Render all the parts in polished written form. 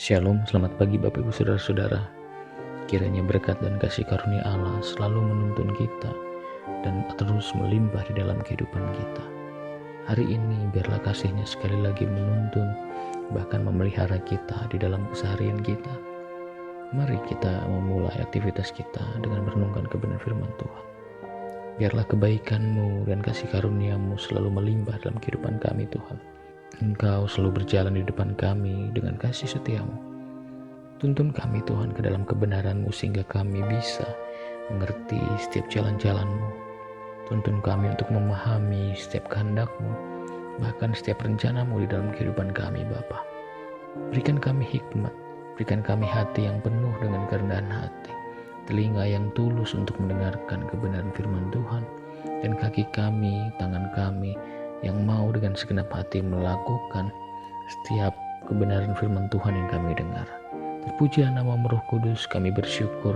Shalom, selamat pagi Bapak Ibu Saudara-saudara. Kiranya berkat dan kasih karunia Allah selalu menuntun kita dan terus melimpah di dalam kehidupan kita. Hari ini biarlah kasih-Nya sekali lagi menuntun, bahkan memelihara kita di dalam keseharian kita. Mari kita memulai aktivitas kita dengan merenungkan kebenaran firman Tuhan. Biarlah kebaikan-Mu dan kasih karunia-Mu selalu melimpah dalam kehidupan kami Tuhan. Engkau selalu berjalan di depan kami dengan kasih setia-Mu. Tuntun kami Tuhan ke dalam kebenaran-Mu sehingga kami bisa mengerti setiap jalan-jalan-Mu. Tuntun kami untuk memahami setiap kehendak-Mu, bahkan setiap rencana-Mu di dalam kehidupan kami Bapa. Berikan kami hikmat, berikan kami hati yang penuh dengan kerendahan hati, telinga yang tulus untuk mendengarkan kebenaran firman Tuhan, dan kaki kami, tangan kami yang mau dengan segenap hati melakukan setiap kebenaran firman Tuhan yang kami dengar. Terpujilah nama-Mu Roh Kudus, kami bersyukur.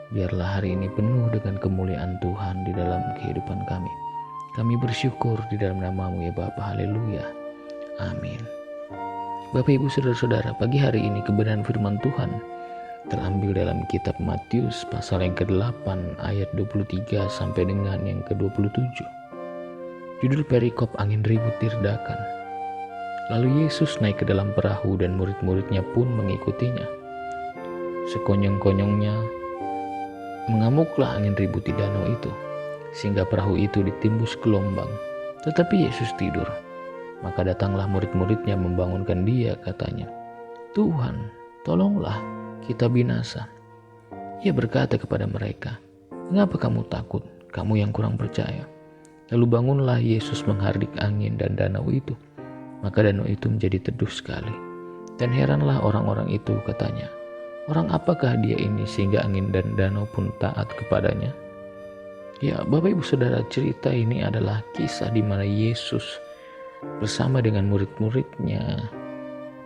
Biarlah hari ini penuh dengan kemuliaan Tuhan di dalam kehidupan kami. Kami bersyukur di dalam nama-Mu ya Bapa. Haleluya. Amin. Bapak Ibu Saudara-saudara, pagi hari ini kebenaran firman Tuhan terambil dalam kitab Matius pasal yang ke-8 ayat 23 sampai dengan yang ke-27. Judul perikop angin ribut diredakan. Lalu Yesus naik ke dalam perahu dan murid-muridnya pun mengikutinya. Sekonyong-konyongnya mengamuklah angin ribut di danau itu, sehingga perahu itu ditimbus gelombang. Tetapi Yesus tidur. Maka datanglah murid-muridnya membangunkan dia, katanya, "Tuhan, tolonglah, kita binasa." Ia berkata kepada mereka, "Mengapa kamu takut, kamu yang kurang percaya?" Lalu bangunlah Yesus menghardik angin dan danau itu. Maka danau itu menjadi teduh sekali. Dan heranlah orang-orang itu, katanya, "Orang apakah dia ini sehingga angin dan danau pun taat kepadanya?" Ya, Bapak Ibu Saudara, cerita ini adalah kisah di mana Yesus bersama dengan murid-muridnya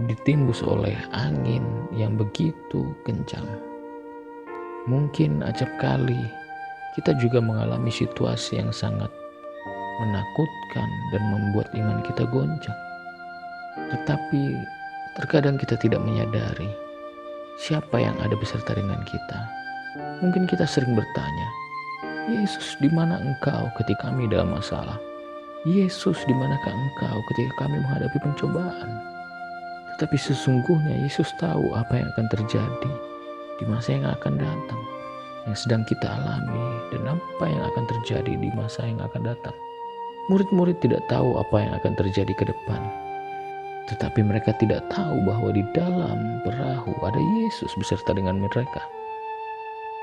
ditimbus oleh angin yang begitu kencang. Mungkin acap kali kita juga mengalami situasi yang sangat menakutkan dan membuat iman kita goncang. Tetapi terkadang kita tidak menyadari siapa yang ada beserta dengan kita. Mungkin kita sering bertanya, "Yesus, di mana Engkau ketika kami dalam masalah? Yesus, di manakah Engkau ketika kami menghadapi pencobaan?" Tetapi sesungguhnya Yesus tahu apa yang akan terjadi di masa yang akan datang, yang sedang kita alami, dan apa yang akan terjadi di masa yang akan datang. Murid-murid tidak tahu apa yang akan terjadi ke depan, tetapi mereka tidak tahu bahwa di dalam perahu ada Yesus beserta dengan mereka.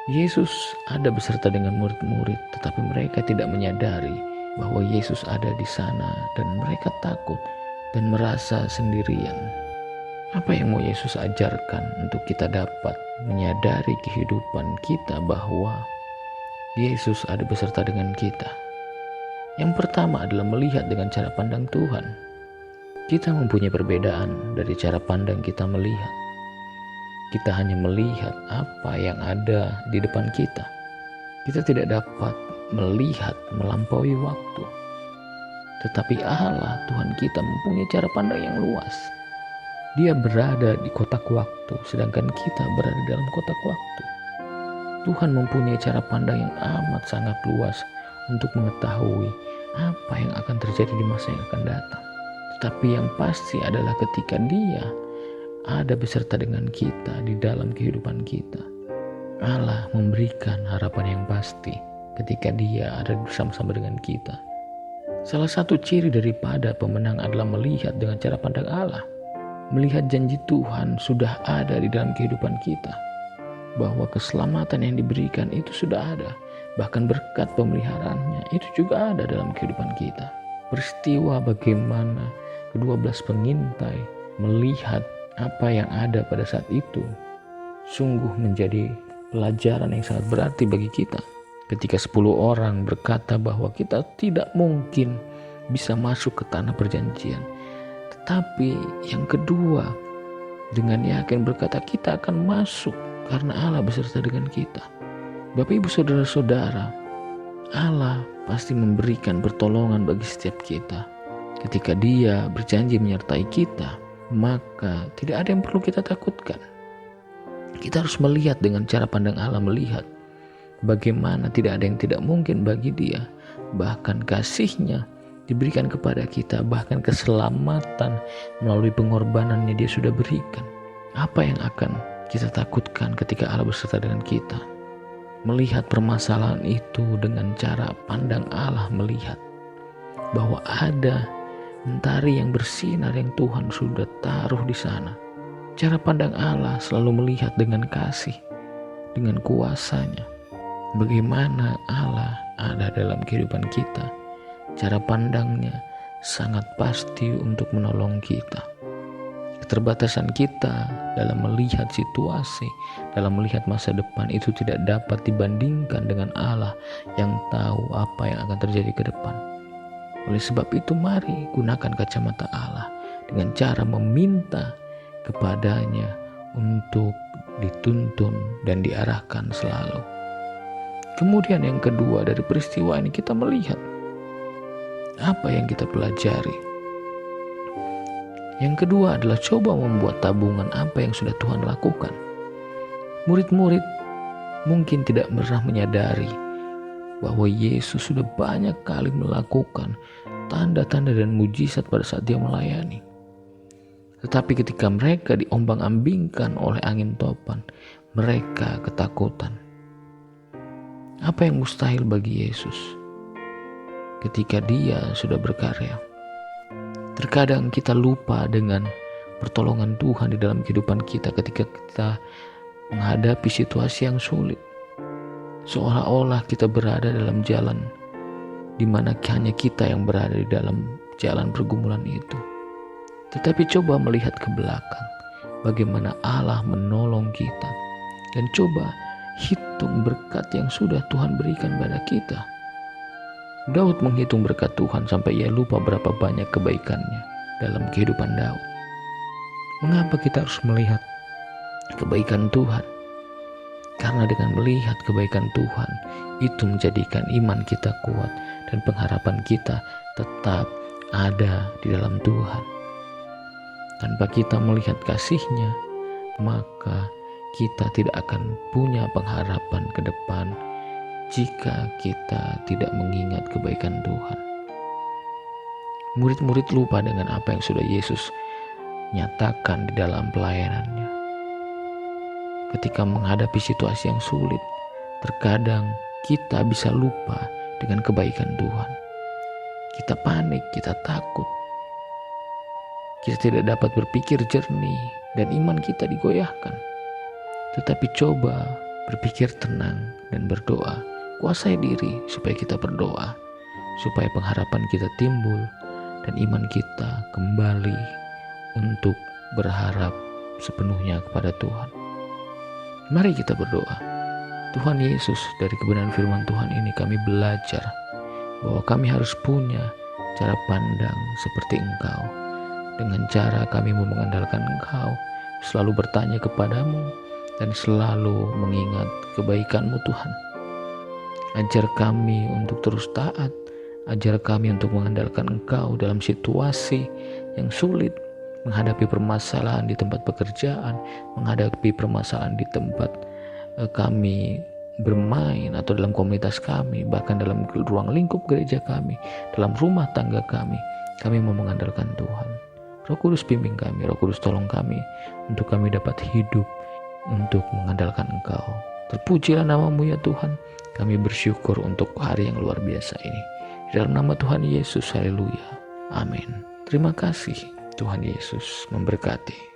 Yesus ada beserta dengan murid-murid, tetapi mereka tidak menyadari bahwa Yesus ada di sana, dan mereka takut dan merasa sendirian. Apa yang mau Yesus ajarkan untuk kita dapat menyadari kehidupan kita bahwa Yesus ada beserta dengan kita? Yang pertama adalah melihat dengan cara pandang Tuhan. Kita mempunyai perbedaan dari cara pandang kita melihat. Kita hanya melihat apa yang ada di depan kita. Kita tidak dapat melihat melampaui waktu. Tetapi Allah, Tuhan kita, mempunyai cara pandang yang luas. Dia berada di kotak waktu, sedangkan kita berada dalam kotak waktu. Tuhan mempunyai cara pandang yang amat sangat luas untuk mengetahui apa yang akan terjadi di masa yang akan datang. Tetapi yang pasti adalah ketika Dia ada beserta dengan kita di dalam kehidupan kita, Allah memberikan harapan yang pasti ketika Dia ada bersama-sama dengan kita. Salah satu ciri daripada pemenang adalah melihat dengan cara pandang Allah. Melihat janji Tuhan sudah ada di dalam kehidupan kita, bahwa keselamatan yang diberikan itu sudah ada. Bahkan berkat pemeliharaannya itu juga ada dalam kehidupan kita. Peristiwa bagaimana ke-12 pengintai melihat apa yang ada pada saat itu sungguh menjadi pelajaran yang sangat berarti bagi kita. Ketika 10 orang berkata bahwa kita tidak mungkin bisa masuk ke tanah perjanjian, tetapi yang kedua dengan yakin berkata kita akan masuk karena Allah beserta dengan kita. Bapak Ibu Saudara-saudara, Allah pasti memberikan pertolongan bagi setiap kita. Ketika Dia berjanji menyertai kita, maka tidak ada yang perlu kita takutkan. Kita harus melihat dengan cara pandang Allah, melihat bagaimana tidak ada yang tidak mungkin bagi Dia. Bahkan kasih-Nya diberikan kepada kita, bahkan keselamatan melalui pengorbanannya Dia sudah berikan. Apa yang akan kita takutkan ketika Allah beserta dengan kita? Melihat permasalahan itu dengan cara pandang Allah, melihat bahwa ada mentari yang bersinar yang Tuhan sudah taruh di sana. Cara pandang Allah selalu melihat dengan kasih, dengan kuasa-Nya. Bagaimana Allah ada dalam kehidupan kita. Cara pandangnya sangat pasti untuk menolong kita. Keterbatasan kita dalam melihat situasi, dalam melihat masa depan itu tidak dapat dibandingkan dengan Allah yang tahu apa yang akan terjadi ke depan. Oleh sebab itu mari gunakan kacamata Allah dengan cara meminta kepadanya untuk dituntun dan diarahkan selalu. Kemudian yang kedua dari peristiwa ini kita melihat apa yang kita pelajari. Yang kedua adalah coba membuat tabungan apa yang sudah Tuhan lakukan. Murid-murid mungkin tidak pernah menyadari bahwa Yesus sudah banyak kali melakukan tanda-tanda dan mujizat pada saat Dia melayani. Tetapi ketika mereka diombang-ambingkan oleh angin topan, mereka ketakutan. Apa yang mustahil bagi Yesus ketika Dia sudah berkarya? Terkadang kita lupa dengan pertolongan Tuhan di dalam kehidupan kita ketika kita menghadapi situasi yang sulit. Seolah-olah kita berada dalam jalan di mana hanya kita yang berada di dalam jalan pergumulan itu. Tetapi coba melihat ke belakang bagaimana Allah menolong kita, dan coba hitung berkat yang sudah Tuhan berikan pada kita. Daud menghitung berkat Tuhan sampai ia lupa berapa banyak kebaikannya dalam kehidupan Daud. Mengapa kita harus melihat kebaikan Tuhan? Karena dengan melihat kebaikan Tuhan itu menjadikan iman kita kuat dan pengharapan kita tetap ada di dalam Tuhan. Tanpa kita melihat kasih-Nya, maka kita tidak akan punya pengharapan ke depan jika kita tidak mengingat kebaikan Tuhan. Murid-murid lupa dengan apa yang sudah Yesus nyatakan di dalam pelayanannya. Ketika menghadapi situasi yang sulit, terkadang kita bisa lupa dengan kebaikan Tuhan. Kita panik, kita takut. Kita tidak dapat berpikir jernih dan iman kita digoyahkan. Tetapi coba berpikir tenang dan berdoa. Kuasai diri supaya kita berdoa, supaya pengharapan kita timbul dan iman kita kembali untuk berharap sepenuhnya kepada Tuhan. Mari kita berdoa. Tuhan Yesus, dari kebenaran firman Tuhan ini kami belajar bahwa kami harus punya cara pandang seperti Engkau. Dengan cara kami mengandalkan Engkau, selalu bertanya kepadamu dan selalu mengingat kebaikan-Mu Tuhan. Ajar kami untuk terus taat, ajar kami untuk mengandalkan Engkau dalam situasi yang sulit, menghadapi permasalahan di tempat pekerjaan, menghadapi permasalahan di tempat kami bermain atau dalam komunitas kami, bahkan dalam ruang lingkup gereja kami, dalam rumah tangga kami mau mengandalkan Tuhan. Roh Kudus bimbing kami, Roh Kudus tolong kami untuk kami dapat hidup untuk mengandalkan Engkau. Terpujilah nama-Mu ya Tuhan. Kami bersyukur untuk hari yang luar biasa ini. Di dalam nama Tuhan Yesus, haleluya. Amin. Terima kasih. Tuhan Yesus memberkati.